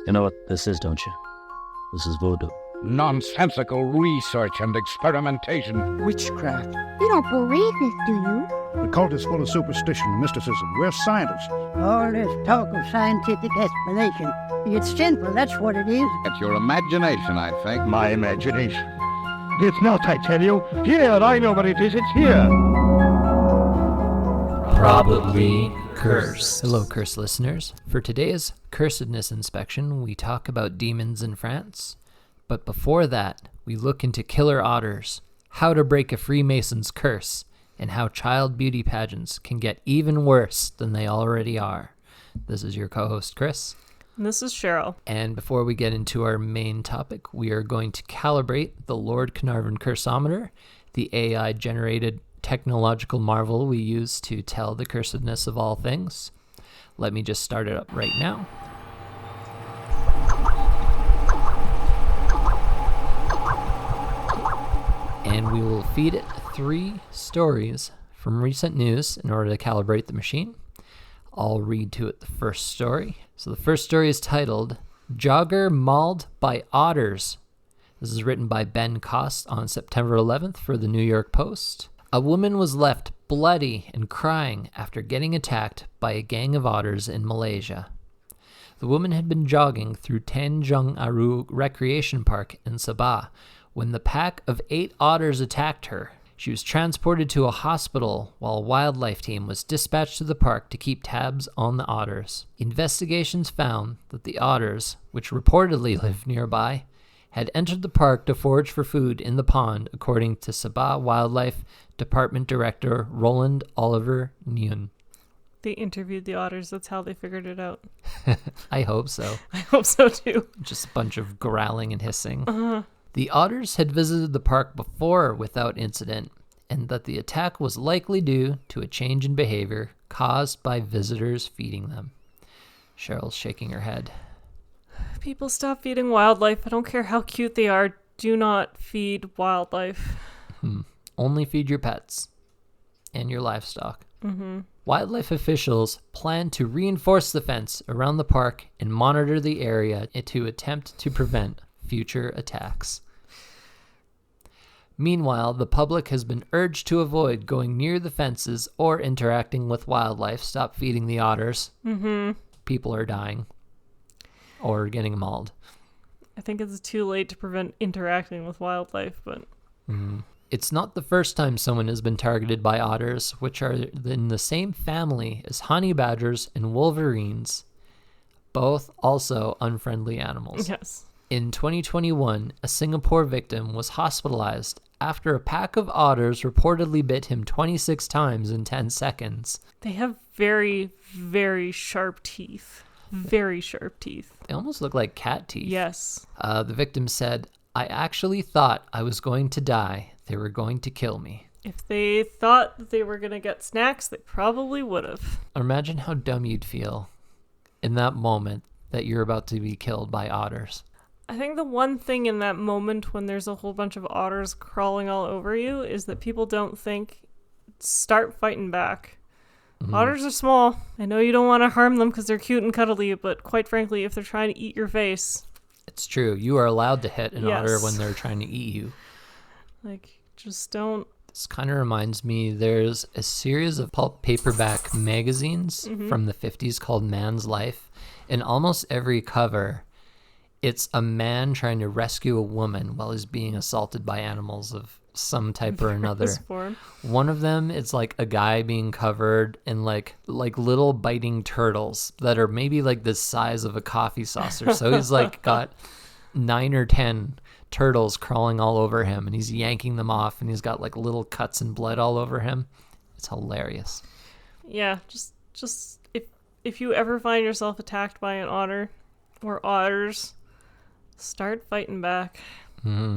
You know what this is, don't you? This is voodoo. Nonsensical research and experimentation. Witchcraft. You don't believe this, do you? The cult is full of superstition and mysticism. We're scientists. All this talk of scientific explanation. It's sinful, that's what it is. It's your imagination, I think. My imagination. It's not, I tell you. Here, I know what it is. It's here. Probably Curse. Hello, Curse listeners. For today's Cursedness inspection, we talk about demons in France. But before that, we look into killer otters, how to break a Freemason's curse, and how child beauty pageants can get even worse than they already are. This is your co-host, Chris. And this is Cheryl. And before we get into our main topic, we are going to calibrate the Lord Carnarvon Cursometer, the AI-generated technological marvel we use to tell the cursedness of all things. Let me just start it up right now. And we will feed it 3 stories from recent news in order to calibrate the machine. I'll read to it the first story. So the first story is titled, Jogger Mauled by Otters. This is written by Ben Kost on September 11th for the New York Post. A woman was left bloody and crying after getting attacked by a gang of otters in Malaysia. The woman had been jogging through Tanjung Aru Recreation Park in Sabah when the pack of 8 otters attacked her. She was transported to a hospital while a wildlife team was dispatched to the park to keep tabs on the otters. Investigations found that the otters, which reportedly lived nearby, had entered the park to forage for food in the pond, according to Sabah Wildlife Department Director Roland Oliver Nguyen. They interviewed the otters. That's how they figured it out. I hope so. I hope so, too. Just a bunch of growling and hissing. The otters had visited the park before without incident, and that the attack was likely due to a change in behavior caused by visitors feeding them. Cheryl's shaking her head. People, stop feeding wildlife. I don't care how cute they are. Do not feed wildlife. Only feed your pets and your livestock. Wildlife officials plan to reinforce the fence around the park and monitor the area to attempt to prevent future attacks. Meanwhile, the public has been urged to avoid going near the fences or interacting with wildlife. Stop feeding the otters. People are dying or getting mauled. I think it's too late to prevent interacting with wildlife, but... It's not the first time someone has been targeted by otters, which are in the same family as honey badgers and wolverines, both also unfriendly animals. Yes. In 2021, a Singapore victim was hospitalized after a pack of otters reportedly bit him 26 times in 10 seconds. They have very, very sharp teeth. Very sharp teeth. They almost look like cat teeth. Yes. The victim said, I actually thought I was going to die. They were going to kill me. If they thought that they were going to get snacks, they probably would have. Imagine how dumb you'd feel in that moment that you're about to be killed by otters. I think the one thing in that moment when there's a whole bunch of otters crawling all over you is that people don't think, start fighting back. Otters are small. I know you don't want to harm them because they're cute and cuddly, but quite frankly, if they're trying to eat your face... It's true. You are allowed to hit an otter Yes. when they're trying to eat you. Like, just don't... This kind of reminds me, there's a series of pulp paperback magazines from the 50s called Man's Life. In almost every cover, it's a man trying to rescue a woman while he's being assaulted by animals of some type or another. Form. One of them, it's like a guy being covered in like little biting turtles that are maybe like the size of a coffee saucer. So he's like got 9 or 10 turtles crawling all over him and he's yanking them off and he's got like little cuts and blood all over him. It's hilarious. Yeah, just if you ever find yourself attacked by an otter or otters, start fighting back.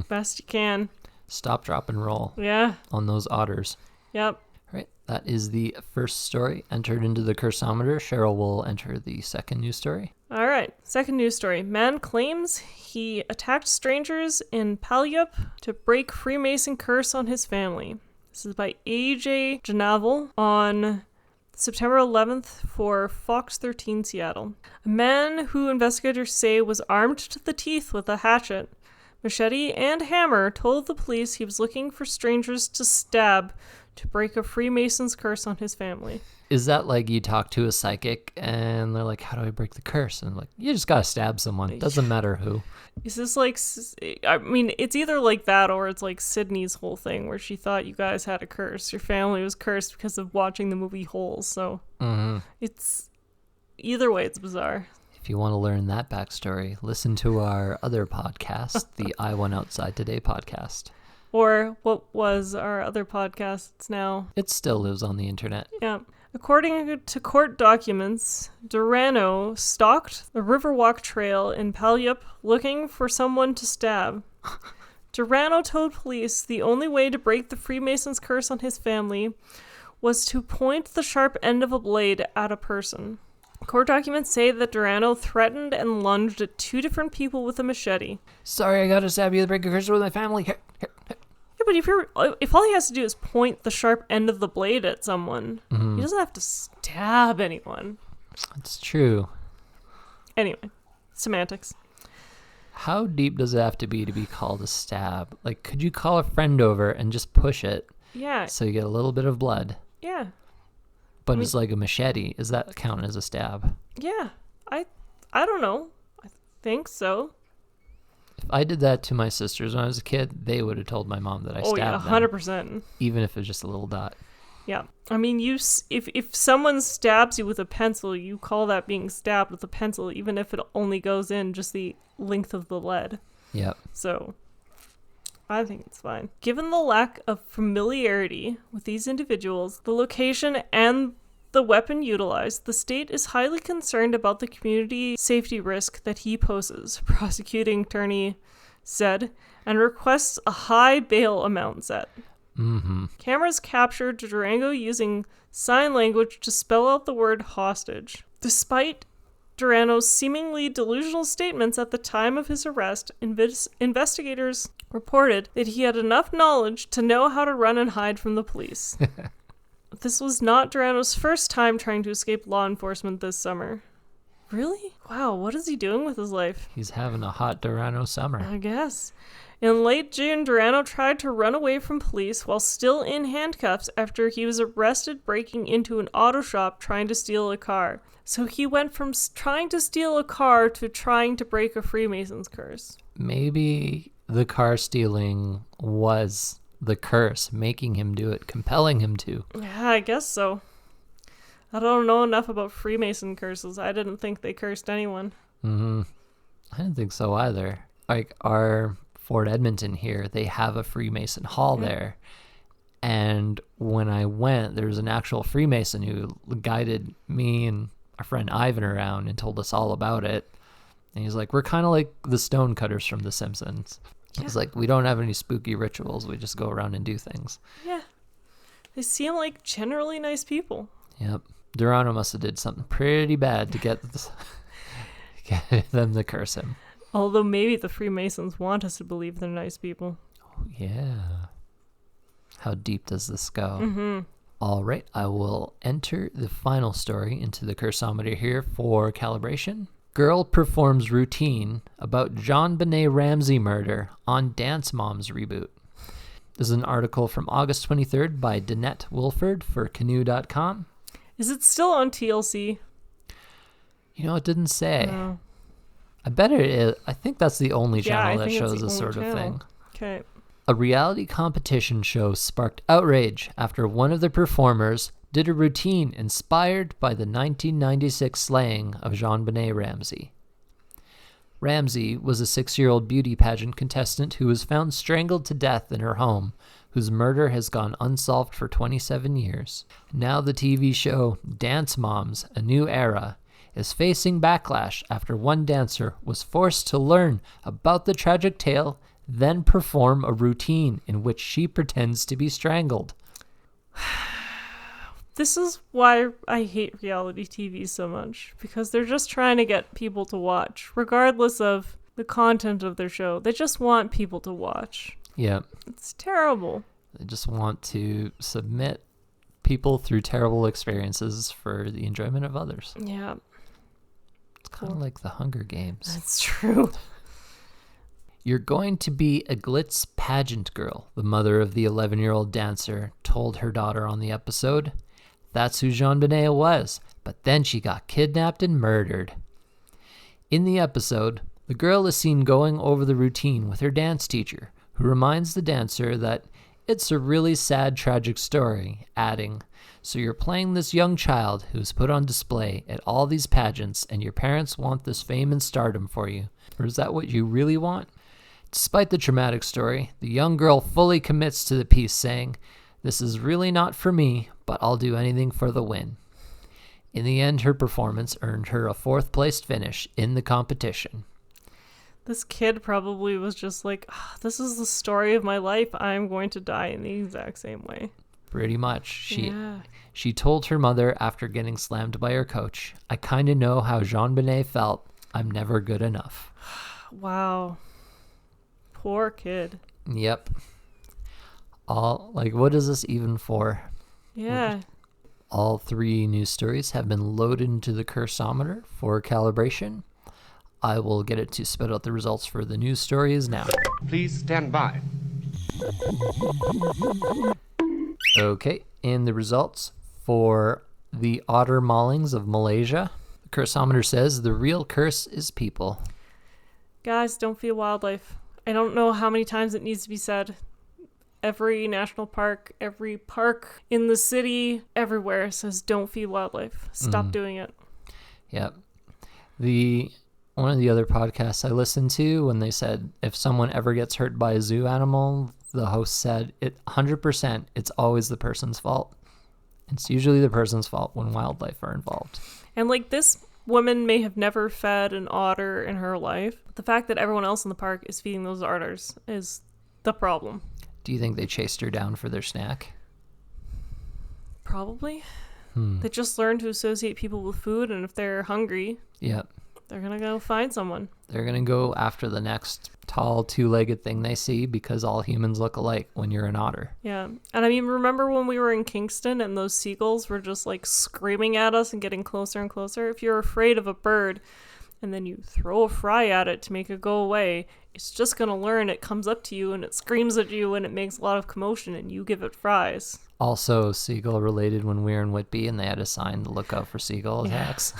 Best you can. Stop, drop, and roll. Yeah. On those otters. Yep. All right. That is the first story entered into the Cursometer. Cheryl will enter the second news story. All right. Second news story. Man claims he attacked strangers in Palyup to break Freemason curse on his family. This is by AJ Janaval on September 11th for Fox 13 Seattle. A man who investigators say was armed to the teeth with a hatchet, machete, and hammer told the police he was looking for strangers to stab to break a Freemason's curse on his family. Is that like you talk to a psychic and they're like, how do I break the curse? And like, you just gotta stab someone. It doesn't matter who. Is this like, I mean, it's either like that or it's like Sydney's whole thing where she thought you guys had a curse. Your family was cursed because of watching the movie Holes. So it's, either way, it's bizarre. If you want to learn that backstory, listen to our other podcast, the I Went Outside Today podcast. Or what was our other podcasts now? It still lives on the internet. Yeah. According to court documents, Durano stalked the Riverwalk Trail in Puyallup looking for someone to stab. Durano told police the only way to break the Freemason's curse on his family was to point the sharp end of a blade at a person. Court documents say that Durano threatened and lunged at 2 different people with a machete. Sorry, I gotta stab you to break a curse with my family. Here. Yeah, but if all he has to do is point the sharp end of the blade at someone, he doesn't have to stab anyone. It's true. Anyway, semantics. How deep does it have to be called a stab? Like, could you call a friend over and just push it? Yeah. So you get a little bit of blood. Yeah. But it's like a machete. Does that count as a stab? Yeah. I don't know. I think so. If I did that to my sisters when I was a kid, they would have told my mom that I stabbed them. 100%. Even if it was just a little dot. Yeah. I mean, if someone stabs you with a pencil, you call that being stabbed with a pencil, even if it only goes in just the length of the lead. Yep. So, I think it's fine. Given the lack of familiarity with these individuals, the location, and the weapon utilized, the state is highly concerned about the community safety risk that he poses, prosecuting attorney said, and requests a high bail amount set. Cameras captured Durango using sign language to spell out the word hostage. Despite Durano's seemingly delusional statements at the time of his arrest, investigators reported that he had enough knowledge to know how to run and hide from the police. This was not Durano's first time trying to escape law enforcement this summer. Really? Wow, what is he doing with his life? He's having a hot Durano summer. I guess. In late June, Durano tried to run away from police while still in handcuffs after he was arrested breaking into an auto shop trying to steal a car. So he went from trying to steal a car to trying to break a Freemason's curse. Maybe the car stealing was the curse, making him do it, compelling him to. Yeah, I guess so. I don't know enough about Freemason curses. I didn't think they cursed anyone. I didn't think so either. Like our Fort Edmonton here, they have a Freemason hall there. And when I went, there was an actual Freemason who guided me and our friend Ivan around and told us all about it. And he's like, we're kind of like the stonecutters from The Simpsons. He's like, we don't have any spooky rituals. We just go around and do things. Yeah. They seem like generally nice people. Yep. Durano must have did something pretty bad to get them to curse him. Although maybe the Freemasons want us to believe they're nice people. Oh, yeah. How deep does this go? All right. I will enter the final story into the cursometer here for calibration. Girl performs routine about John Benet Ramsey murder on Dance Moms reboot. This is an article from August 23rd by Danette Wilford for Canoe.com. Is it still on TLC? You know, it didn't say. No. I bet it is. I think that's the only channel that shows this sort of thing. Okay. A reality competition show sparked outrage after one of the performers did a routine inspired by the 1996 slaying of Jean Benet Ramsey. Ramsey was a 6-year-old beauty pageant contestant who was found strangled to death in her home, whose murder has gone unsolved for 27 years. Now the TV show Dance Moms, A New Era is facing backlash after one dancer was forced to learn about the tragic tale, then perform a routine in which she pretends to be strangled. This is why I hate reality TV so much, because they're just trying to get people to watch, regardless of the content of their show. They just want people to watch. Yeah. It's terrible. They just want to submit people through terrible experiences for the enjoyment of others. Yeah. It's kind of like the Hunger Games. That's true. You're going to be a glitz pageant girl, the mother of the 11-year-old dancer told her daughter on the episode. That's who Jean Benet was, but then she got kidnapped and murdered. In the episode, the girl is seen going over the routine with her dance teacher, who reminds the dancer that it's a really sad, tragic story, adding, "So you're playing this young child who's put on display at all these pageants and your parents want this fame and stardom for you. Or is that what you really want?" Despite the traumatic story, the young girl fully commits to the piece, saying, "This is really not for me, but I'll do anything for the win." In the end, her performance earned her a 4th-place finish in the competition. This kid probably was just like, this is the story of my life. I'm going to die in the exact same way. Pretty much. She told her mother after getting slammed by her coach, "I kind of know how Jean Benet felt. I'm never good enough." Wow. Poor kid. Yep. What is this even for? Yeah. All 3 news stories have been loaded into the cursometer for calibration. I will get it to spit out the results for the news stories now. Please stand by. Okay, and the results for the otter maulings of Malaysia. The cursometer says the real curse is people. Guys, don't feed wildlife. I don't know how many times it needs to be said. Every national park, every park in the city, everywhere says don't feed wildlife. Stop doing it. Yep. One of the other podcasts I listened to, when they said if someone ever gets hurt by a zoo animal, the host said 100% it's always the person's fault. It's usually the person's fault when wildlife are involved. And this woman may have never fed an otter in her life. The fact that everyone else in the park is feeding those otters is the problem. Do you think they chased her down for their snack? Probably. They just learn to associate people with food, and if they're hungry, Yep. they're going to go find someone. They're going to go after the next tall, 2-legged thing they see because all humans look alike when you're an otter. Yeah. And I mean, remember when we were in Kingston and those seagulls were just screaming at us and getting closer and closer? If you're afraid of a bird and then you throw a fry at it to make it go away, it's just going to learn. It comes up to you and it screams at you and it makes a lot of commotion and you give it fries. Also, seagull related when we were in Whitby and they had a sign to look out for seagull attacks.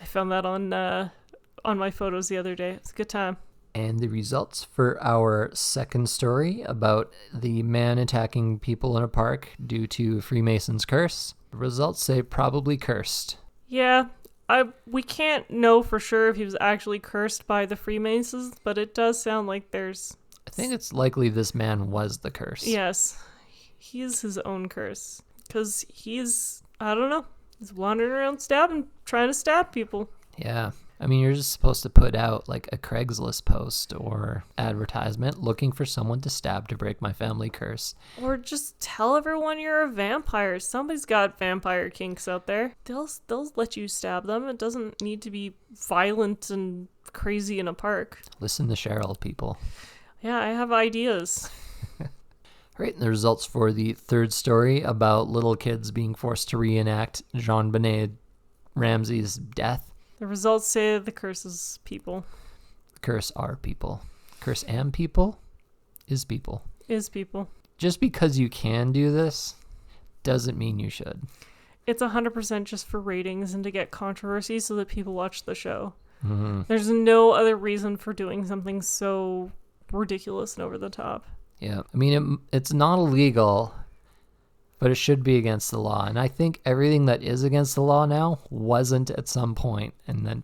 I found that on my photos the other day. It's a good time. And the results for our second story about the man attacking people in a park due to Freemason's curse. The results say probably cursed. Yeah, we can't know for sure if he was actually cursed by the Freemasons, but it does sound like there's... I think it's likely this man was the curse. Yes, he is his own curse. Because he's, I don't know, he's wandering around trying to stab people. Yeah. I mean, you're just supposed to put out a Craigslist post or advertisement looking for someone to stab to break my family curse. Or just tell everyone you're a vampire. Somebody's got vampire kinks out there. They'll let you stab them. It doesn't need to be violent and crazy in a park. Listen to Cheryl, people. Yeah, I have ideas. All right, and the results for the third story about little kids being forced to reenact Jean Benet Ramsey's death. The results say the curse is people. Curse are people. Curse am people is people. Is people. Just because you can do this doesn't mean you should. It's 100% just for ratings and to get controversy so that people watch the show. Mm-hmm. There's no other reason for doing something so ridiculous and over the top. Yeah, I mean, it's not illegal, but it should be against the law. And I think everything that is against the law now wasn't at some point, and then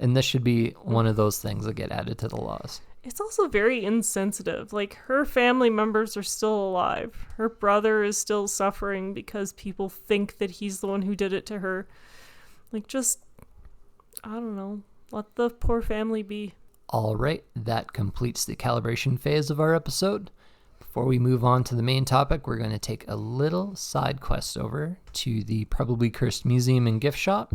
and this should be one of those things that get added to the laws. It's also very insensitive. Her family members are still alive. Her brother is still suffering because people think that he's the one who did it to her. I don't know, let the poor family be. All right, that completes the calibration phase of our episode. Before we move on to the main topic, we're going to take a little side quest over to the Probably Cursed Museum and Gift Shop.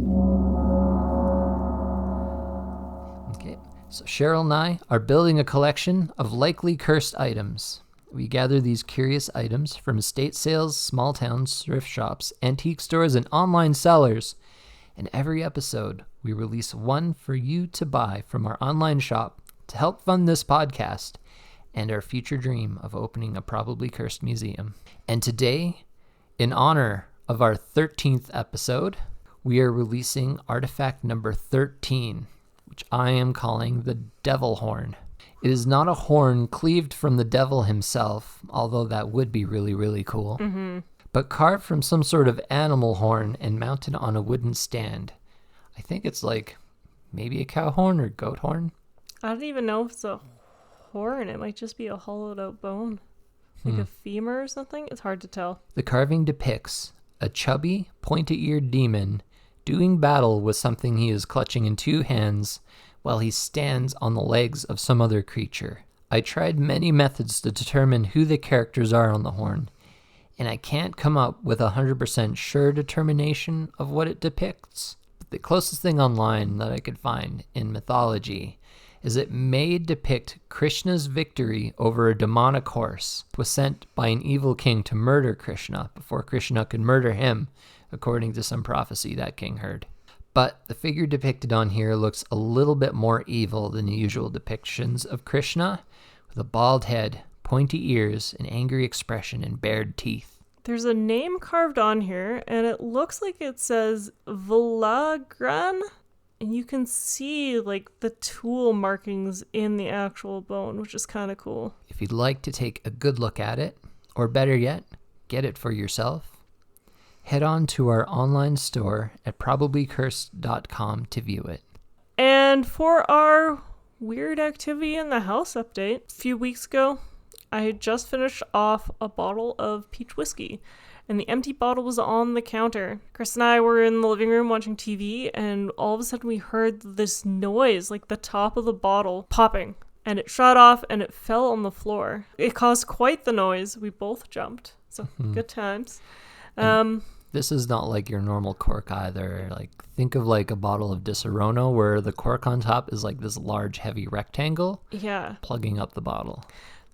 Okay, so Cheryl and I are building a collection of likely cursed items. We gather these curious items from estate sales, small towns, thrift shops, antique stores, and online sellers. In every episode, we release one for you to buy from our online shop to help fund this podcast and our future dream of opening a probably cursed museum. And today, in honor of our 13th episode, we are releasing artifact number 13, which I am calling the Devil Horn. It is not a horn cleaved from the devil himself, although that would be really, really cool, but carved from some sort of animal horn and mounted on a wooden stand. I think it's like maybe a cow horn or goat horn. I don't even know if it's a horn. It might just be a hollowed out bone. Like a femur or something? It's hard to tell. The carving depicts a chubby, pointy-eared demon doing battle with something he is clutching in two hands while he stands on the legs of some other creature. I tried many methods to determine who the characters are on the horn, and I can't come up with 100% sure determination of what it depicts. But the closest thing online that I could find in mythology is it may depict Krishna's victory over a demonic horse, was sent by an evil king to murder Krishna before Krishna could murder him, according to some prophecy that king heard. But the figure depicted on here looks a little bit more evil than the usual depictions of Krishna, with a bald head, pointy ears, an angry expression, and bared teeth. There's a name carved on here, and it looks like it says Vilagran, and you can see like the tool markings in the actual bone, which is kind of cool. If you'd like to take a good look at it, or better yet, get it for yourself, head on to our online store at probablycursed.com to view it. And for our weird activity in the house update, a few weeks ago, I had just finished off a bottle of peach whiskey, and the empty bottle was on the counter. Chris and I were in the living room watching TV, and all of a sudden we heard this noise, like the top of the bottle popping, and it shot off and it fell on the floor. It caused quite the noise. We both jumped. So good times. This is not like your normal cork either. Like, think of like a bottle of Disaronno where the cork on top is like this large, heavy rectangle. Yeah. Plugging up the bottle.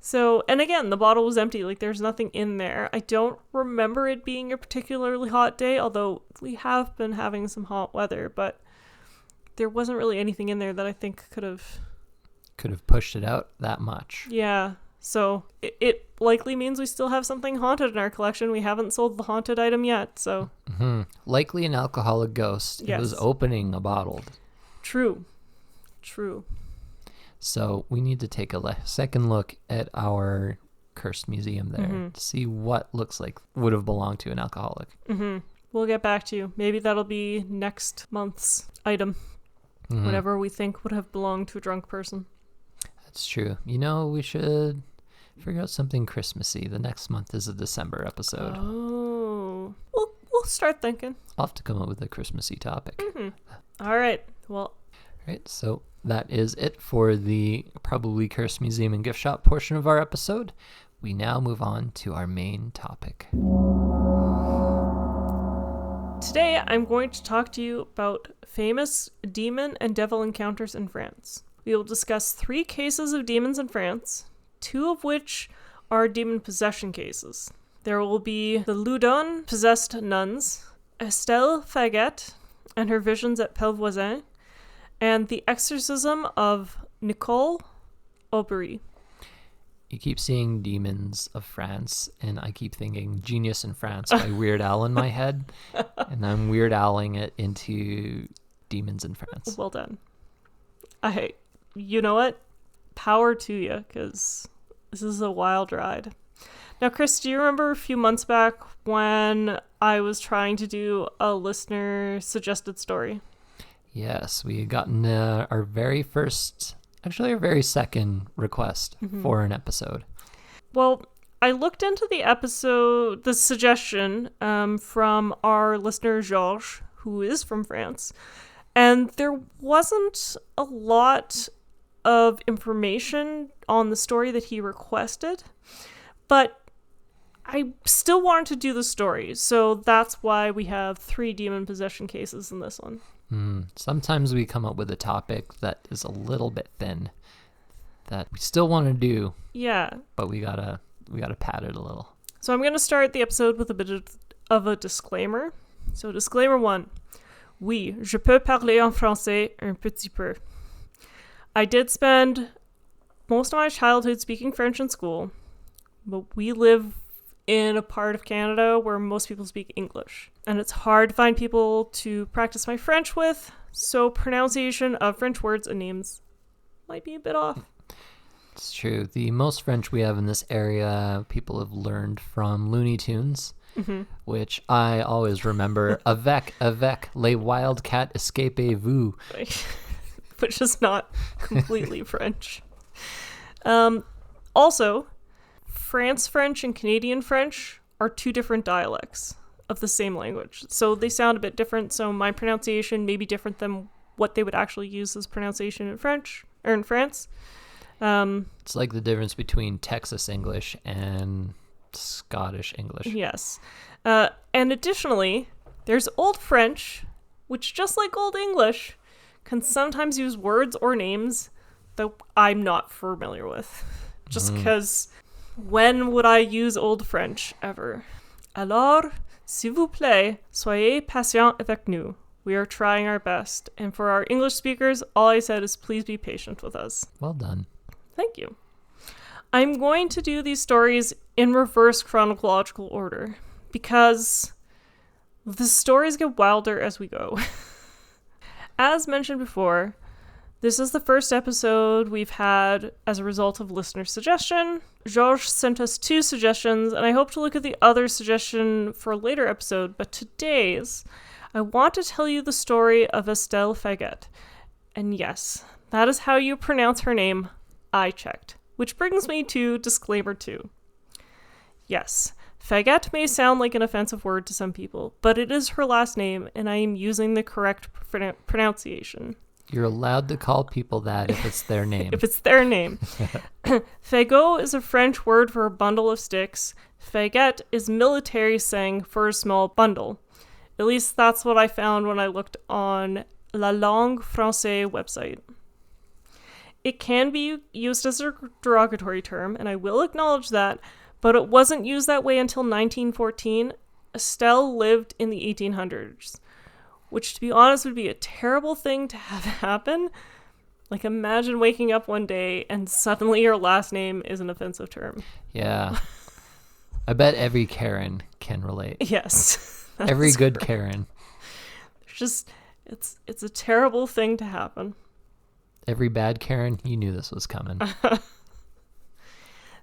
So, and again, the bottle was empty. Like, there's nothing in there. I don't remember it being a particularly hot day, although we have been having some hot weather, but there wasn't really anything in there that I think could have pushed it out that much. Yeah. So it likely means we still have something haunted in our collection. We haven't sold the haunted item yet, so. Likely an alcoholic ghost. Yes. It was opening a bottle. True. So we need to take a second look at our cursed museum there to see what looks like would have belonged to an alcoholic. We'll get back to you. Maybe that'll be next month's item. Whatever we think would have belonged to a drunk person. That's true. You know, we should figure out something Christmassy. The next month is a December episode. Oh. We'll start thinking. I'll have to come up with a Christmassy topic. All right. Well. All right. So that is it for the Probably Cursed Museum and Gift Shop portion of our episode. We now move on to our main topic. Today, I'm going to talk to you about famous demon and devil encounters in France. We will discuss 3 cases of demons in France, 2 of which are demon possession cases. There will be the Loudun possessed nuns, Estelle Faguet and her visions at Pelvoisin, and the exorcism of Nicole Aubry. You keep seeing Demons of France, and I keep thinking Genius in France by Weird Al in my head, and I'm Weird Al-ing it into Demons in France. Well done. You know what? Power to you, because this is a wild ride. Now, Chris, do you remember a few months back when I was trying to do a listener suggested story? Yes, we had gotten our very second request for an episode. Well, I looked into the suggestion from our listener Georges, who is from France, and there wasn't a lot of information on the story that he requested, but I still wanted to do the story, so that's why we have 3 demon possession cases in this one. Sometimes we come up with a topic that is a little bit thin that we still want to do. Yeah. But we gotta we got to pad it a little. So I'm going to start the episode with a bit of a disclaimer. So disclaimer 1. Oui, je peux parler en français un petit peu. I did spend most of my childhood speaking French in school, but we live in a part of Canada where most people speak English. And it's hard to find people to practice my French with, so pronunciation of French words and names might be a bit off. It's true. The most French we have in this area, people have learned from Looney Tunes, which I always remember. Avec, les wildcat escapez-vous. Which is not completely French. Also, France French and Canadian French are two different dialects of the same language. So they sound a bit different. So my pronunciation may be different than what they would actually use as pronunciation in French or in France. It's like the difference between Texas English and Scottish English. Yes. And additionally, there's Old French, which just like Old English, can sometimes use words or names that I'm not familiar with. Just because when would I use Old French ever? Alors, s'il vous plaît, soyez patient avec nous. We are trying our best. And for our English speakers, all I said is please be patient with us. Well done. Thank you. I'm going to do these stories in reverse chronological order because the stories get wilder as we go. As mentioned before, this is the first episode we've had as a result of listener suggestion. Georges sent us 2 suggestions, and I hope to look at the other suggestion for a later episode, but today's, I want to tell you the story of Estelle Faguet. And yes, that is how you pronounce her name. I checked. Which brings me to disclaimer 2. Yes, Faguet may sound like an offensive word to some people, but it is her last name, and I am using the correct pronunciation. You're allowed to call people that if it's their name. If it's their name. Fagot is a French word for a bundle of sticks. Faguet is military slang for a small bundle. At least that's what I found when I looked on La Langue Française website. It can be used as a derogatory term, and I will acknowledge that, but it wasn't used that way until 1914. Estelle lived in the 1800s, which, to be honest, would be a terrible thing to have happen. Like, imagine waking up one day and suddenly your last name is an offensive term. Yeah. I bet every Karen can relate. Yes. Every good Karen. Just, it's a terrible thing to happen. Every bad Karen, you knew this was coming.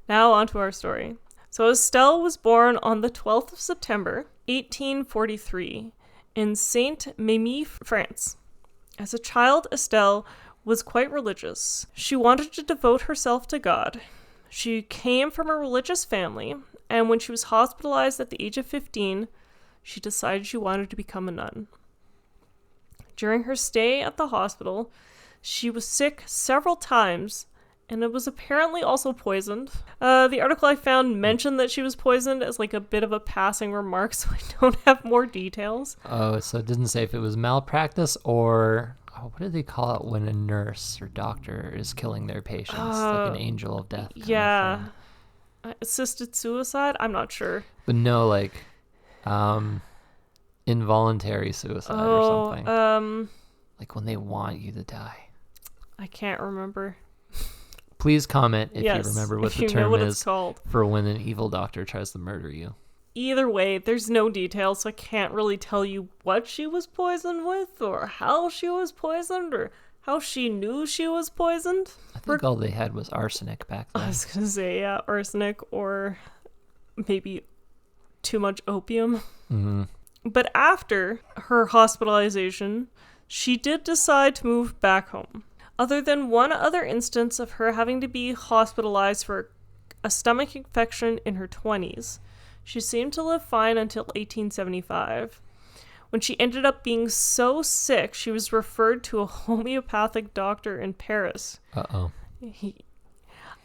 Now on to our story. So Estelle was born on the 12th of September, 1843, in Saint-Mémy, France. As a child, Estelle was quite religious. She wanted to devote herself to God. She came from a religious family, and when she was hospitalized at the age of 15, she decided she wanted to become a nun. During her stay at the hospital, she was sick several times, and it was apparently also poisoned. The article I found mentioned that she was poisoned as like a bit of a passing remark, so I don't have more details. Oh, so it didn't say if it was malpractice or, what do they call it when a nurse or doctor is killing their patients? Like an angel of death. Yeah. Assisted suicide? I'm not sure. But no, like, involuntary suicide or something. Like when they want you to die. I can't remember. Please comment if you remember what the term is called for when an evil doctor tries to murder you. Either way, there's no details, so I can't really tell you what she was poisoned with, or how she was poisoned, or how she knew she was poisoned. I think all they had was arsenic back then. I was going to say, yeah, arsenic, or maybe too much opium. Mm-hmm. But after her hospitalization, she did decide to move back home. Other than one other instance of her having to be hospitalized for a stomach infection in her 20s, she seemed to live fine until 1875, when she ended up being so sick she was referred to a homeopathic doctor in Paris. Uh-oh.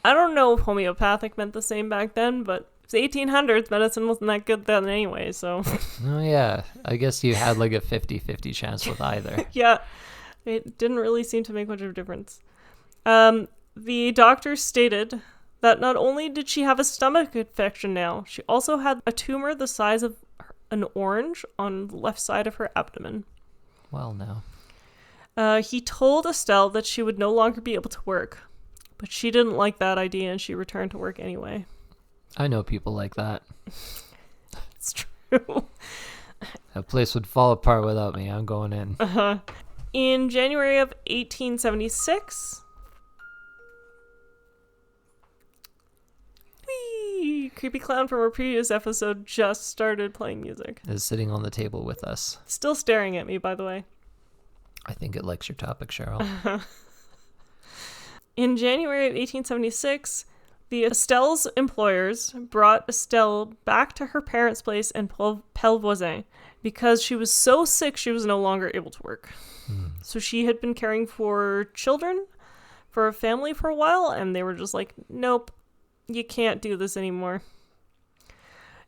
I don't know if homeopathic meant the same back then, but it's the 1800s, medicine wasn't that good then anyway, so... Oh, yeah. I guess you had like a 50-50 chance with either. Yeah. It didn't really seem to make much of a difference. The doctor stated that not only did she have a stomach infection now, she also had a tumor the size of an orange on the left side of her abdomen. Well, no. He told Estelle that she would no longer be able to work, but she didn't like that idea and she returned to work anyway. I know people like that. It's true. That place would fall apart without me. I'm going in. In January of 1876, creepy clown from our previous episode just started playing music. Is sitting on the table with us. Still staring at me, by the way. I think it likes your topic, Cheryl. In January of 1876, the Estelle's employers brought Estelle back to her parents' place in Pelvoisin because she was so sick she was no longer able to work. So she had been caring for children for a family for a while, and they were just like, nope, you can't do this anymore.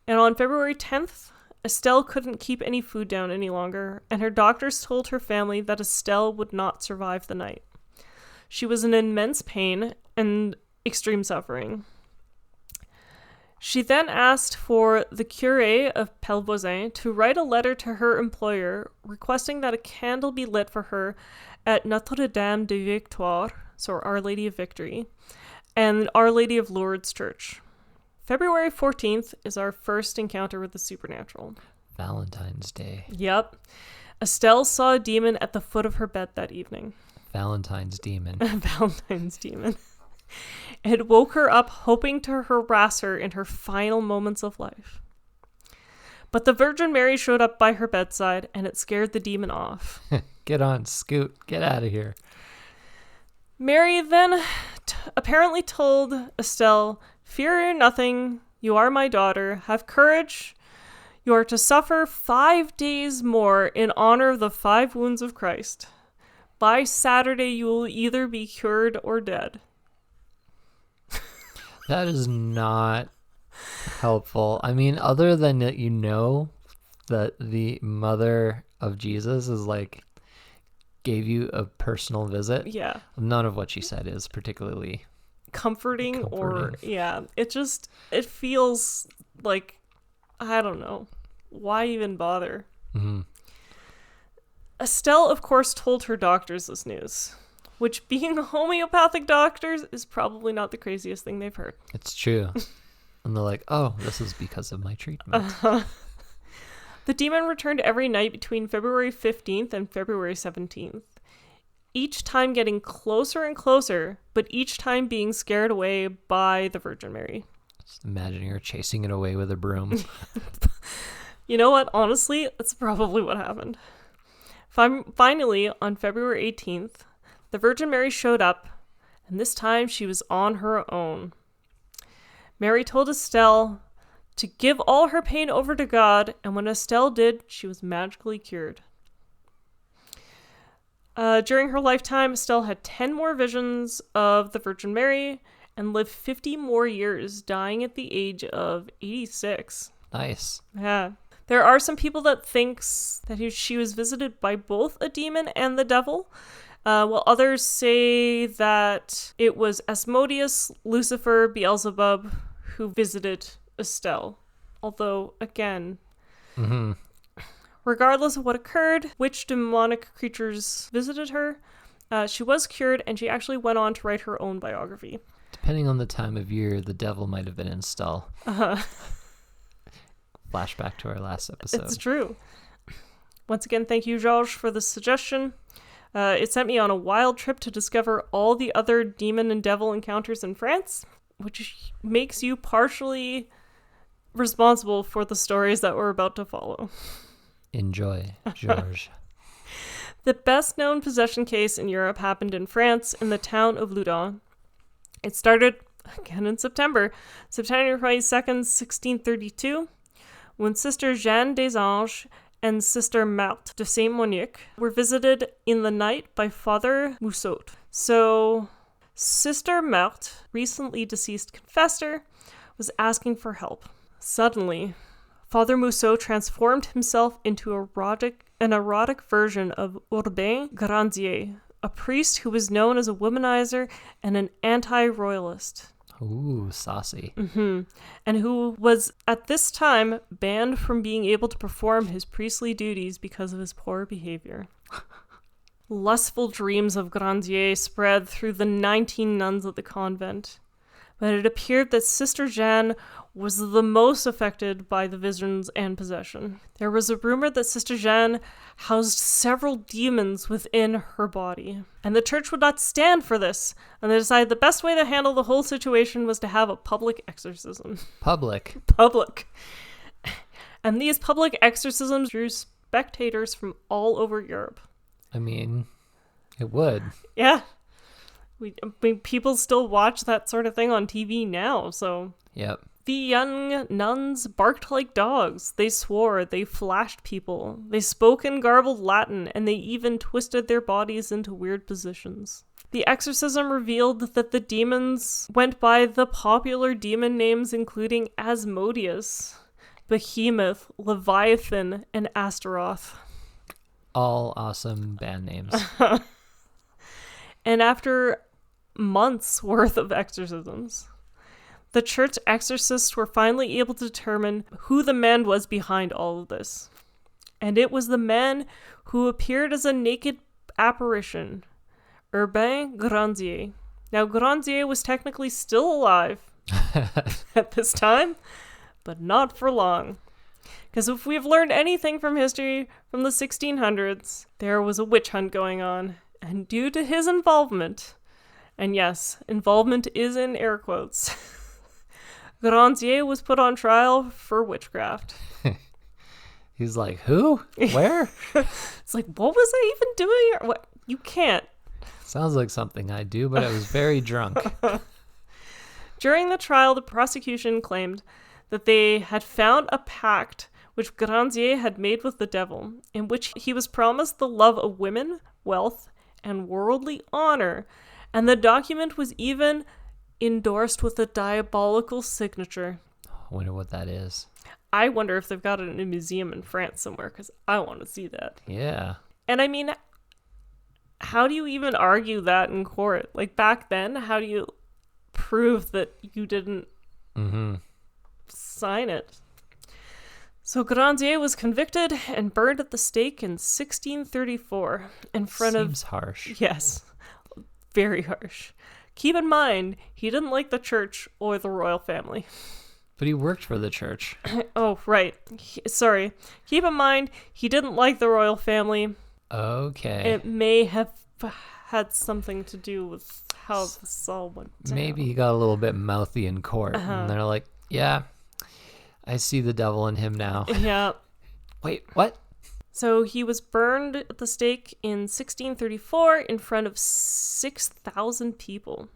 And on February 10th, Estelle couldn't keep any food down any longer, and her doctors told her family that Estelle would not survive the night. She was in immense pain and extreme suffering. She then asked for the curé of Pelvoisin to write a letter to her employer requesting that a candle be lit for her at Notre-Dame de Victoire, so Our Lady of Victory, and Our Lady of Lourdes Church. February 14th is our first encounter with the supernatural. Valentine's Day. Yep. Estelle saw a demon at the foot of her bed that evening. Valentine's demon. Valentine's demon. It woke her up, hoping to harass her in her final moments of life. But the Virgin Mary showed up by her bedside, and it scared the demon off. Get on, Scoot. Get out of here. Mary then apparently told Estelle, "Fear nothing. You are my daughter. Have courage. You are to suffer 5 days more in honor of the 5 wounds of Christ. By Saturday, you will either be cured or dead." That is not helpful. I mean, other than that, you know that the mother of Jesus is like, gave you a personal visit. Yeah. None of what she said is particularly comforting. Or, yeah, it feels like, I don't know, why even bother? Mm-hmm. Estelle, of course, told her doctors this news, which, being homeopathic doctors, is probably not the craziest thing they've heard. It's true. And they're like, oh, this is because of my treatment. The demon returned every night between February 15th and February 17th, each time getting closer and closer, but each time being scared away by the Virgin Mary. Just imagining her chasing it away with a broom. You know what? Honestly, that's probably what happened. Finally, on February 18th, the Virgin Mary showed up, and this time she was on her own. Mary told Estelle to give all her pain over to God, and when Estelle did, she was magically cured. During her lifetime, Estelle had 10 more visions of the Virgin Mary and lived 50 more years, dying at the age of 86. Nice. Yeah. There are some people that thinks that she was visited by both a demon and the devil, while others say that it was Asmodeus, Lucifer, Beelzebub who visited Estelle. Although, again, regardless of what occurred, which demonic creatures visited her, she was cured, and she actually went on to write her own biography. Depending on the time of year, the devil might have been in Estelle. Flashback to our last episode. It's true. Once again, thank you, Georges, for the suggestion. It sent me on a wild trip to discover all the other demon and devil encounters in France, which makes you partially responsible for the stories that we're about to follow. Enjoy, Georges. The best-known possession case in Europe happened in France in the town of Loudun. It started, again in September 22nd, 1632, when Sister Jeanne des Anges and Sister Marthe de Saint-Monique were visited in the night by Father Mousseau. So, Sister Marthe, recently deceased confessor, was asking for help. Suddenly, Father Mousseau transformed himself into an erotic version of Urbain Grandier, a priest who was known as a womanizer and an anti-royalist. Ooh, saucy. And who was at this time banned from being able to perform his priestly duties because of his poor behavior. Lustful dreams of Grandier spread through the 19 nuns at the convent, but it appeared that Sister Jeanne was the most affected by the visions and possession. There was a rumor that Sister Jeanne housed several demons within her body, and the church would not stand for this, and they decided the best way to handle the whole situation was to have a public exorcism. Public. Public. And these public exorcisms drew spectators from all over Europe. I mean, it would. Yeah. I mean, people still watch that sort of thing on TV now, so... Yep. The young nuns barked like dogs. They swore, they flashed people. They spoke in garbled Latin, and they even twisted their bodies into weird positions. The exorcism revealed that the demons went by the popular demon names including Asmodeus, Behemoth, Leviathan, and Astaroth. All awesome band names. And after months worth of exorcisms, the church exorcists were finally able to determine who the man was behind all of this. And it was the man who appeared as a naked apparition, Urbain Grandier. Now, Grandier was technically still alive at this time, but not for long. Because if we've learned anything from history from the 1600s, there was a witch hunt going on. And due to his involvement, and yes, involvement is in air quotes, Grandier was put on trial for witchcraft. He's like, who? Where? It's like, what was I even doing? What? You can't. Sounds like something I do, but I was very drunk. During the trial, the prosecution claimed that they had found a pact which Grandier had made with the devil, in which he was promised the love of women, wealth, and worldly honor, and the document was even endorsed with a diabolical signature. I wonder what that is. I wonder if they've got it in a museum in France somewhere, because I want to see that. Yeah. And I mean, how do you even argue that in court? Like, back then, how do you prove that you didn't sign it? So Grandier was convicted and burned at the stake in 1634 in front of... Seems harsh. Yes, very harsh. Keep in mind, he didn't like the church or the royal family. But he worked for the church. Oh, right. Sorry. Keep in mind, he didn't like the royal family. Okay. It may have had something to do with how this all went down. Maybe he got a little bit mouthy in court. And they're like, yeah, I see the devil in him now. Yeah. Wait, what? So he was burned at the stake in 1634 in front of 6,000 people.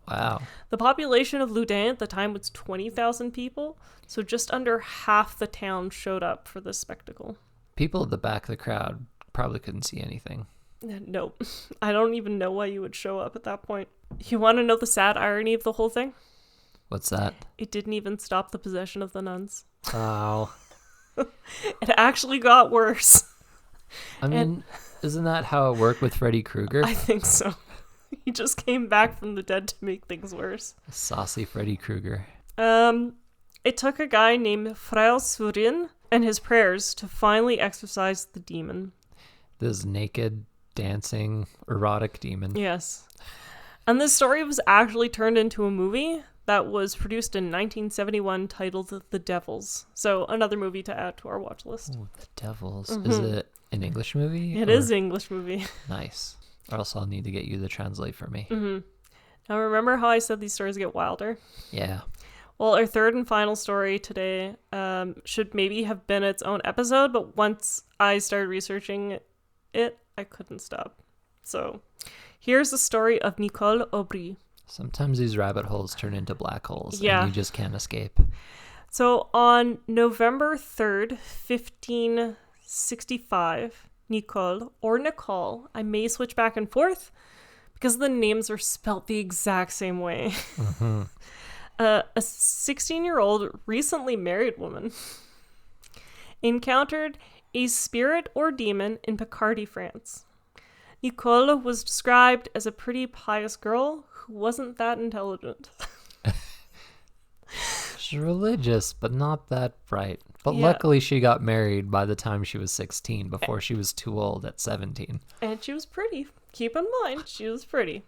Wow. The population of Loudun at the time was 20,000 people, so just under half the town showed up for this spectacle. People at the back of the crowd probably couldn't see anything. No, I don't even know why you would show up at that point. You want to know the sad irony of the whole thing? What's that? It didn't even stop the possession of the nuns. Oh. It actually got worse. I mean, isn't that how it worked with Freddy Krueger? I think so. He just came back from the dead to make things worse. Saucy Freddy Krueger. It took a guy named Frère Surin and his prayers to finally exorcise the demon. This naked, dancing, erotic demon. Yes. And this story was actually turned into a movie that was produced in 1971 titled The Devils. So another movie to add to our watch list. Ooh, The Devils. Is it an English movie? It is an English movie. Nice. Or else I'll need to get you to translate for me. Now remember how I said these stories get wilder? Yeah. Well, our third and final story today should maybe have been its own episode, but once I started researching it, I couldn't stop. So here's the story of Nicole Aubry. Sometimes these rabbit holes turn into black holes, Yeah. and you just can't escape. So on November 3rd, 1565, Nicole, I may switch back and forth because the names are spelt the exact same way. A 16-year-old recently married woman encountered a spirit or demon in Picardy, France. Nicole was described as a pretty pious girl who wasn't that intelligent. She's religious, but not that bright. But Yeah. luckily she got married by the time she was 16, before she was too old at 17. And she was pretty. Keep in mind, she was pretty.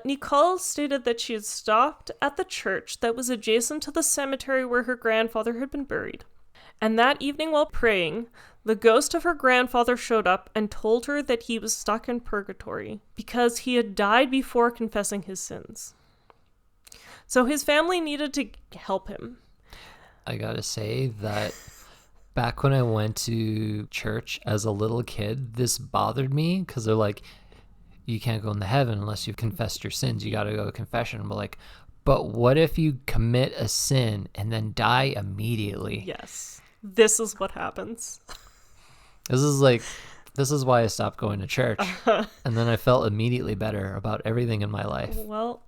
Nicole stated that she had stopped at the church that was adjacent to the cemetery where her grandfather had been buried. And that evening while praying, the ghost of her grandfather showed up and told her that he was stuck in purgatory because he had died before confessing his sins. So his family needed to help him. I gotta say that back when I went to church as a little kid, this bothered me because they're like, you can't go into heaven unless you've confessed your sins. You gotta go to confession. I'm like, but what if you commit a sin and then die immediately? Yes. This is what happens. This is why I stopped going to church. And then I felt immediately better about everything in my life. Well,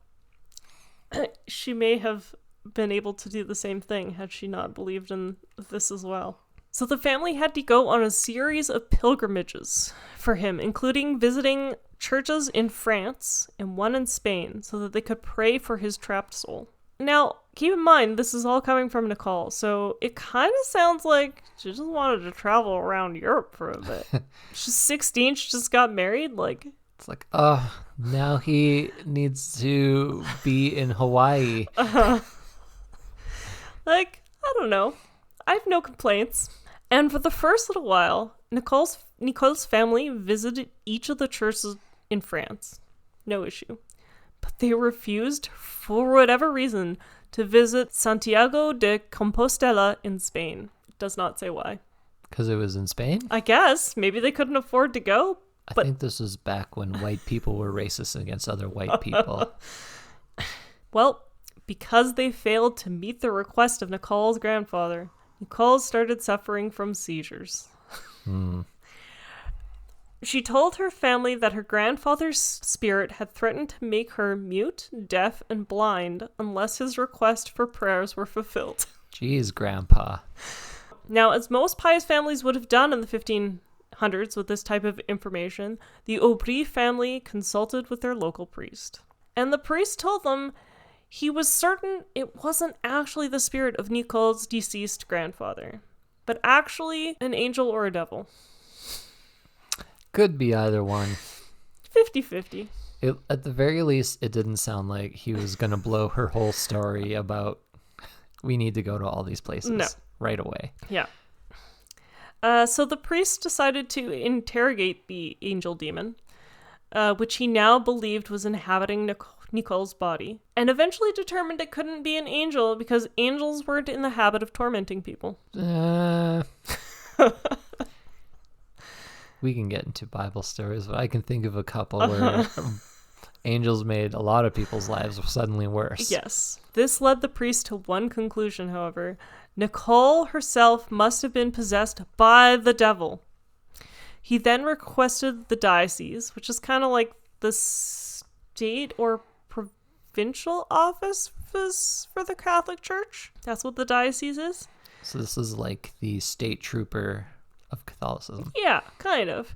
she may have been able to do the same thing had she not believed in this as well. So the family had to go on a series of pilgrimages for him, including visiting churches in France and one in Spain so that they could pray for his trapped soul. Now, keep in mind, this is all coming from Nicole, so it kind of sounds like she just wanted to travel around Europe for a bit. She's 16, she just got married, like... It's like, oh, now he needs to be in Hawaii. Like, I don't know. I have no complaints. And for the first little while, Nicole's family visited each of the churches in France. No issue. But they refused, for whatever reason, to visit Santiago de Compostela in Spain. It does not say why. Because it was in Spain? I guess. Maybe they couldn't afford to go. I think this was back when white people were racist against other white people. Well, because they failed to meet the request of Nicole's grandfather, Nicole started suffering from seizures. She told her family that her grandfather's spirit had threatened to make her mute, deaf, and blind unless his request for prayers were fulfilled. Jeez, Grandpa. Now, as most pious families would have done in the 1500s with this type of information, the Aubry family consulted with their local priest. And the priest told them he was certain it wasn't actually the spirit of Nicole's deceased grandfather, but actually an angel or a devil. Could be either one. 50-50. At the very least, it didn't sound like he was going to blow her whole story about we need to go to all these places right away. Yeah. So the priest decided to interrogate the angel demon, which he now believed was inhabiting Nicole's body, and eventually determined it couldn't be an angel because angels weren't in the habit of tormenting people. We can get into Bible stories, but I can think of a couple where angels made a lot of people's lives suddenly worse. Yes. This led the priest to one conclusion, however. Nicole herself must have been possessed by the devil. He then requested the diocese, which is kind of like the state or provincial office for the Catholic Church. That's what the diocese is. So this is like the state trooper of Catholicism. Yeah, kind of.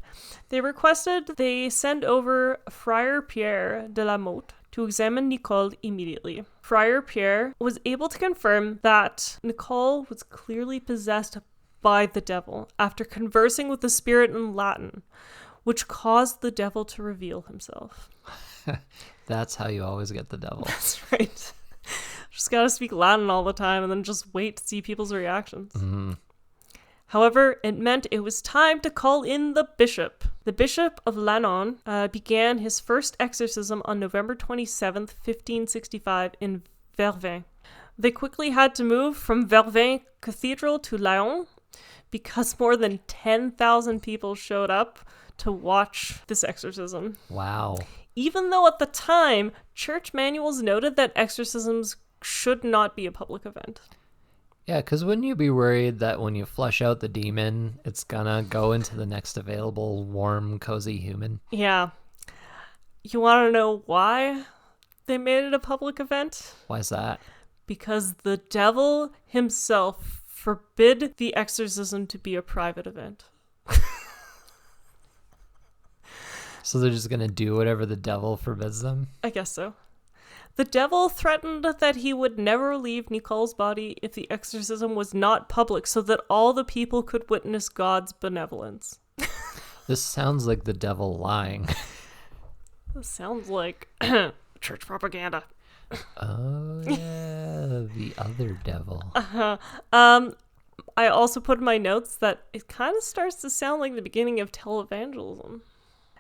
They requested they send over Friar Pierre de la Motte to examine Nicole immediately. Friar Pierre was able to confirm that Nicole was clearly possessed by the devil after conversing with the spirit in Latin, which caused the devil to reveal himself. That's how you always get the devil. That's right. Just gotta speak Latin all the time and then just wait to see people's reactions. Mm-hmm. However, it meant it was time to call in the bishop. The Bishop of Lannon began his first exorcism on November 27th, 1565 in Vervins. They quickly had to move from Vervins Cathedral to Lyon because more than 10,000 people showed up to watch this exorcism. Wow. Even though at the time, church manuals noted that exorcisms should not be a public event. Yeah, because wouldn't you be worried that when you flush out the demon, it's gonna go into the next available warm, cozy human? Yeah. You want to know why they made it a public event? Why's that? Because the devil himself forbid the exorcism to be a private event. So they're just gonna do whatever the devil forbids them? I guess so. The devil threatened that he would never leave Nicole's body if the exorcism was not public so that all the people could witness God's benevolence. This sounds like the devil lying. This sounds like church propaganda. Oh, yeah, the other devil. I also put in my notes that it kind of starts to sound like the beginning of televangelism.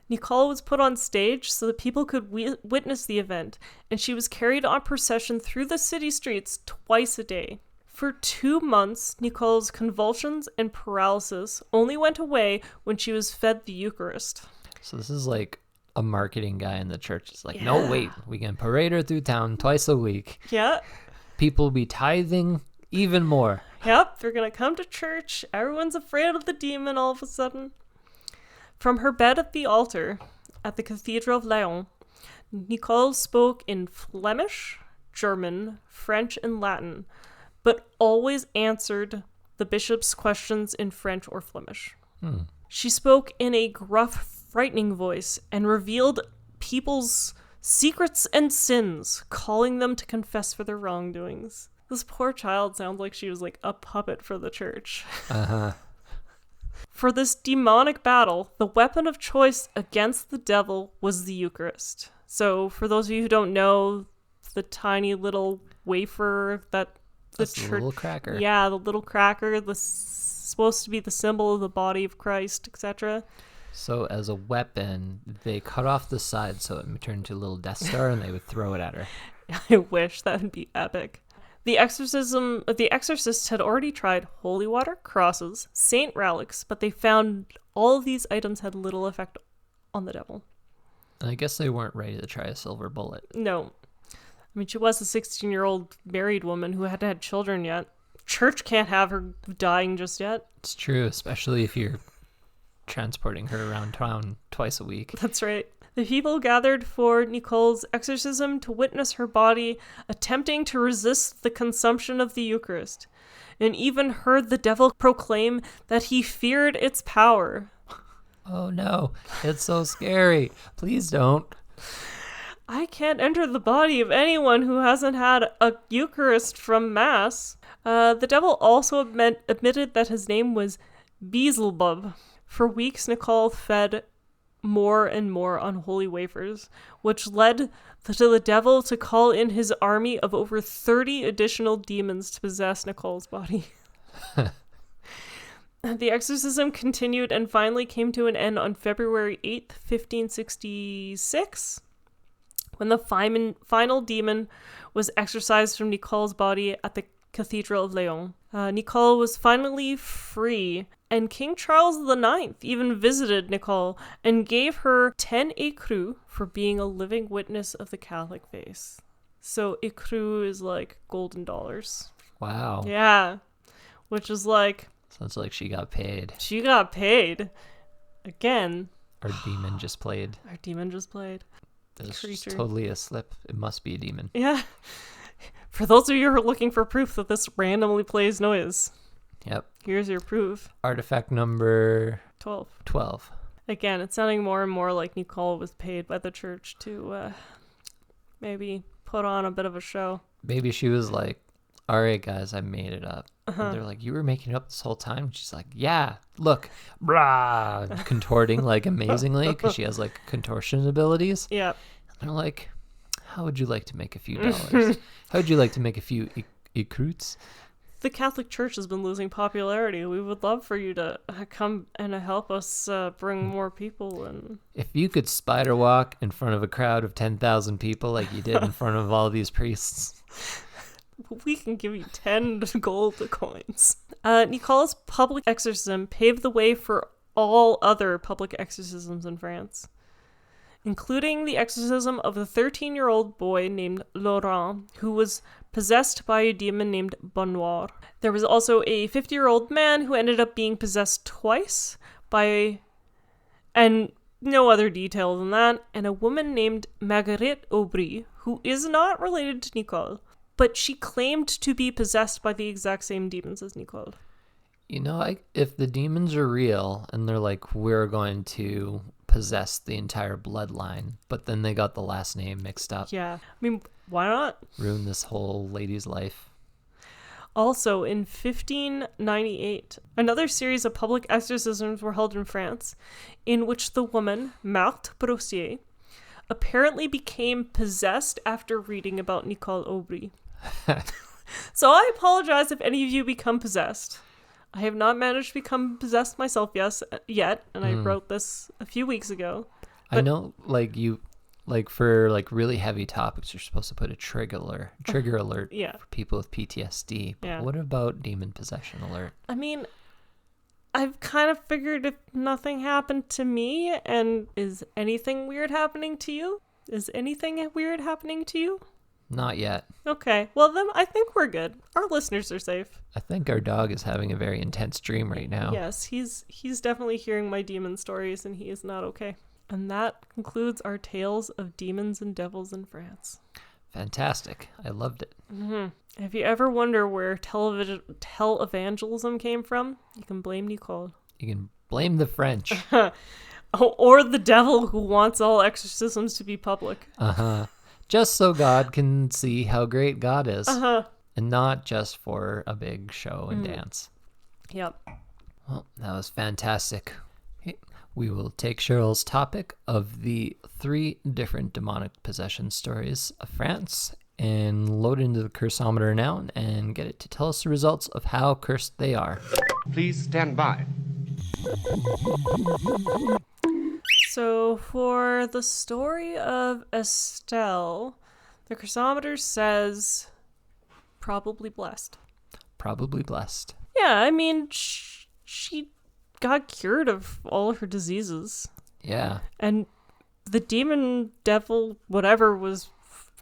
Nicole was put on stage so that people could witness the event, and she was carried on procession through the city streets twice a day. For 2 months, Nicole's convulsions and paralysis only went away when she was fed the Eucharist. So this is like a marketing guy in the church. It's like, no, wait, we can parade her through town twice a week. Yeah. People be tithing even more. Yep, they're going to come to church. Everyone's afraid of the demon all of a sudden. From her bed at the altar at the Cathedral of Lyon, Nicole spoke in Flemish, German, French, and Latin, but always answered the bishop's questions in French or Flemish. She spoke in a gruff, frightening voice and revealed people's secrets and sins, calling them to confess for their wrongdoings. This poor child sounds like she was like a puppet for the church. For this demonic battle, the weapon of choice against the devil was the Eucharist. So for those of you who don't know, the tiny little wafer that the That's the little cracker. Yeah, the little cracker, supposed to be the symbol of the body of Christ, etc. So as a weapon, they cut off the side so it turned into a little Death Star, and they would throw it at her. I wish. That would be epic. The exorcists had already tried holy water, crosses, saint relics, but they found all of these items had little effect on the devil. And I guess they weren't ready to try a silver bullet. No. I mean, she was a 16-year-old married woman who hadn't had children yet. Church can't have her dying just yet. It's true, especially if you're transporting her around town twice a week. That's right. The people gathered for Nicole's exorcism to witness her body attempting to resist the consumption of the Eucharist, and even heard the devil proclaim that he feared its power. Oh no, it's so scary. Please don't. I can't enter the body of anyone who hasn't had a Eucharist from Mass. The devil also admitted that his name was Beelzebub. For weeks, Nicole fed more and more unholy wafers, which led to the devil to call in his army of over 30 additional demons to possess Nicole's body. The exorcism continued and finally came to an end on February 8th, 1566, when the final demon was exorcised from Nicole's body at the Cathedral of Lyon. Nicole was finally free, and King Charles IX even visited Nicole and gave her 10 écus for being a living witness of the Catholic faith. So écus is like golden dollars. Wow. Yeah, which is like... Sounds like she got paid. She got paid. Again. Our demon just played. Our demon just played. This is totally a slip. It must be a demon. Yeah. For those of you who are looking for proof that this randomly plays noise. Yep. Here's your proof. Artifact number 12. Again, it's sounding more and more like Nicole was paid by the church to maybe put on a bit of a show. Maybe she was like, all right, guys, I made it up. And they're like, you were making it up this whole time? She's like, yeah, look, brah, contorting like amazingly because she has like contortion abilities. Yeah. And they're like, how would you like to make a few dollars? How would you like to make a few écrous? The Catholic Church has been losing popularity. We would love for you to come and help us bring more people in. If you could spider walk in front of a crowd of 10,000 people like you did in front of all these priests, we can give you 10 gold coins. Nicole's public exorcism paved the way for all other public exorcisms in France, including the exorcism of a 13-year-old boy named Laurent, who was possessed by a demon named Bonnoir. There was also a 50-year-old man who ended up being possessed twice by, and no other detail than that, and a woman named Marguerite Aubry, who is not related to Nicole, but she claimed to be possessed by the exact same demons as Nicole. you know, if the demons are real and they're like, we're going to possessed the entire bloodline, but then they got the last name mixed up. Yeah. I mean, why not? Ruined this whole lady's life. Also, in 1598, another series of public exorcisms were held in France, in which the woman, Marthe Brossier, apparently became possessed after reading about Nicole Aubry. So I apologize if any of you become possessed. I have not managed to become possessed myself yet, and I wrote this a few weeks ago. I know, for really heavy topics, you're supposed to put a trigger alert Yeah. for people with PTSD. But Yeah. what about demon possession alert? I mean, I've kind of figured if nothing happened to me, and is anything weird happening to you? Is anything weird happening to you? Not yet. Okay, well then I think we're good. Our listeners are safe. I think our dog is having a very intense dream right now. Yes, he's definitely hearing my demon stories, and he is not okay. And that concludes our tales of demons and devils in France. Fantastic. I loved it. Mm-hmm. If you ever wonder where televangelism came from, you can blame Nicole. You can blame the French. Or the devil who wants all exorcisms to be public. Uh-huh. Just so God can see how great God is. Uh-huh. And not just for a big show and dance. Yep. Well, that was fantastic. We will take Cheryl's topic of the 3 different demonic possession stories of France and load it into the cursometer now and get it to tell us the results of how cursed they are. Please stand by. So for the story of Estelle, the cursometer says probably blessed. Probably blessed. Yeah, I mean, she got cured of all of her diseases. Yeah. And the demon, devil, whatever was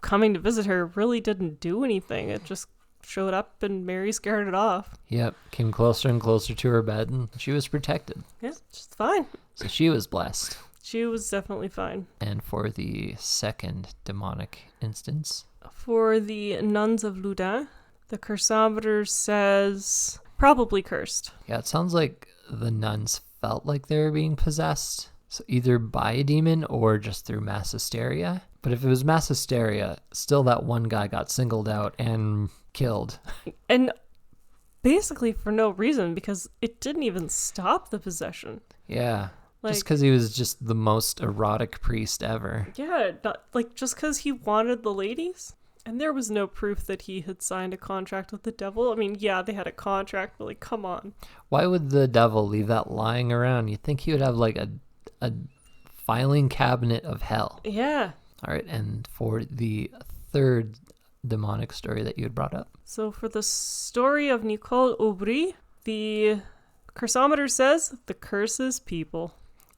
coming to visit her really didn't do anything. It just showed up and Mary scared it off. Yep. Came closer and closer to her bed and she was protected. Yeah, she's fine. So she was blessed. She was definitely fine. And for the second demonic instance, for the nuns of Loudun, the cursometer says probably cursed. Yeah, it sounds like the nuns felt like they were being possessed. So either by a demon or just through mass hysteria. But if it was mass hysteria, still that one guy got singled out and killed. And basically for no reason, because it didn't even stop the possession. Yeah. Just because he was just the most erotic priest ever. Yeah, just because he wanted the ladies. And there was no proof that he had signed a contract with the devil. I mean, yeah, they had a contract, but come on. Why would the devil leave that lying around? You'd think he would have a filing cabinet of hell. Yeah. All right, and for the third demonic story that you had brought up. So for the story of Nicole Aubry, the cursometer says the curse is people.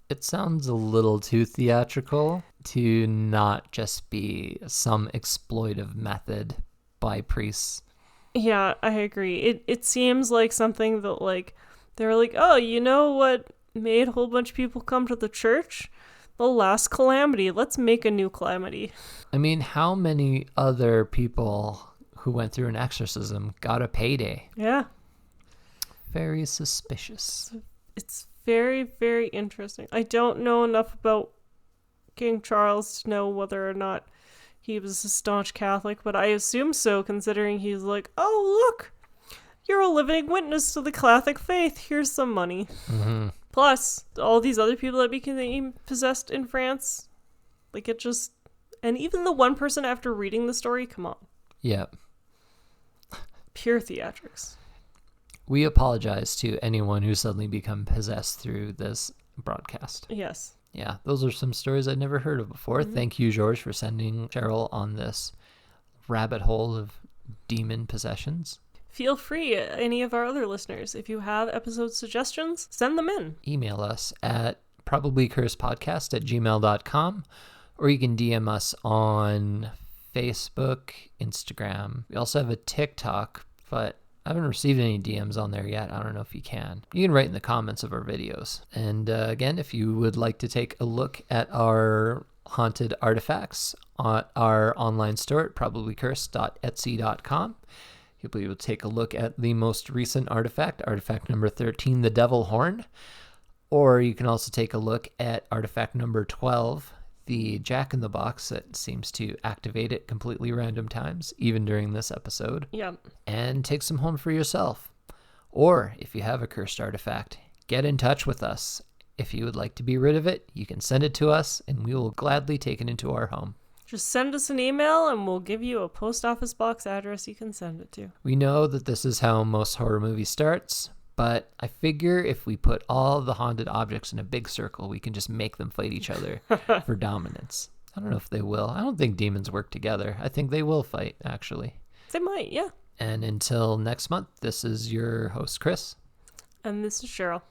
It sounds a little too theatrical to not just be some exploitive method by priests. Yeah, I agree. It seems like something that they're like, oh, you know what made a whole bunch of people come to the church? The last calamity. Let's make a new calamity. I mean, how many other people who went through an exorcism got a payday? Yeah. Very suspicious. It's very, very interesting. I don't know enough about King Charles to know whether or not he was a staunch Catholic, but I assume so, considering he's like, oh, look, you're a living witness to the Catholic faith. Here's some money. Mm-hmm. Plus, all these other people that became possessed in France, and even the one person after reading the story, come on. Yep. Pure theatrics. We apologize to anyone who suddenly become possessed through this broadcast. Yes. Yeah, those are some stories I'd never heard of before. Mm-hmm. Thank you, George, for sending Cheryl on this rabbit hole of demon possessions. Feel free, any of our other listeners, if you have episode suggestions, send them in. Email us at probablycursedpodcast@gmail.com, or you can DM us on Facebook, Instagram. We also have a TikTok, but I haven't received any DMs on there yet. I don't know if you can. You can write in the comments of our videos. And again, if you would like to take a look at our haunted artifacts on our online store at probablycursed.etsy.com, you'll be able to take a look at the most recent artifact number 13, the Devil Horn. Or you can also take a look at artifact number 12, the Jack-in-the-Box that seems to activate at completely random times, even during this episode. Yep. And take some home for yourself. Or, if you have a cursed artifact, get in touch with us. If you would like to be rid of it, you can send it to us, and we will gladly take it into our home. Just send us an email, and we'll give you a post office box address you can send it to. We know that this is how most horror movies starts, but I figure if we put all the haunted objects in a big circle, we can just make them fight each other for dominance. I don't know if they will. I don't think demons work together. I think they will fight, actually. They might, yeah. And until next month, this is your host, Chris. And this is Cheryl.